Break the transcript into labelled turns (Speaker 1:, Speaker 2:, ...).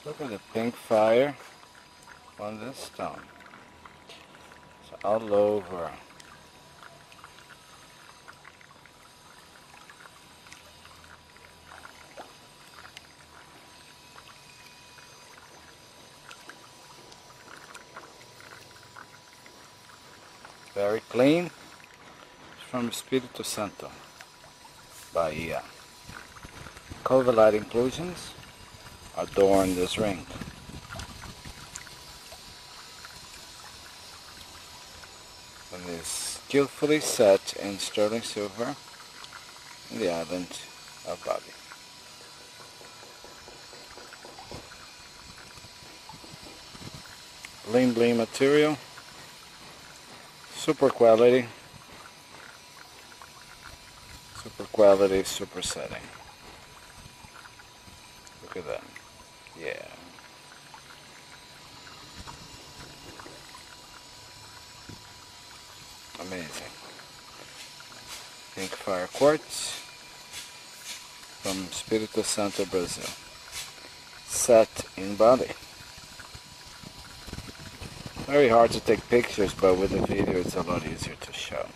Speaker 1: Look at the pink fire on this stone. It's all over. Very clean. It's from Espírito Santo, Bahia. Covalite inclusions adorn this ring. And is skillfully set in sterling silver in the island of Bali. Bling bling material, super quality, super setting. Look at that. Yeah. Amazing. Pink fire quartz from Espírito Santo, Brazil. Set in Bali. Very hard to take pictures, but with the video it's a lot easier to show.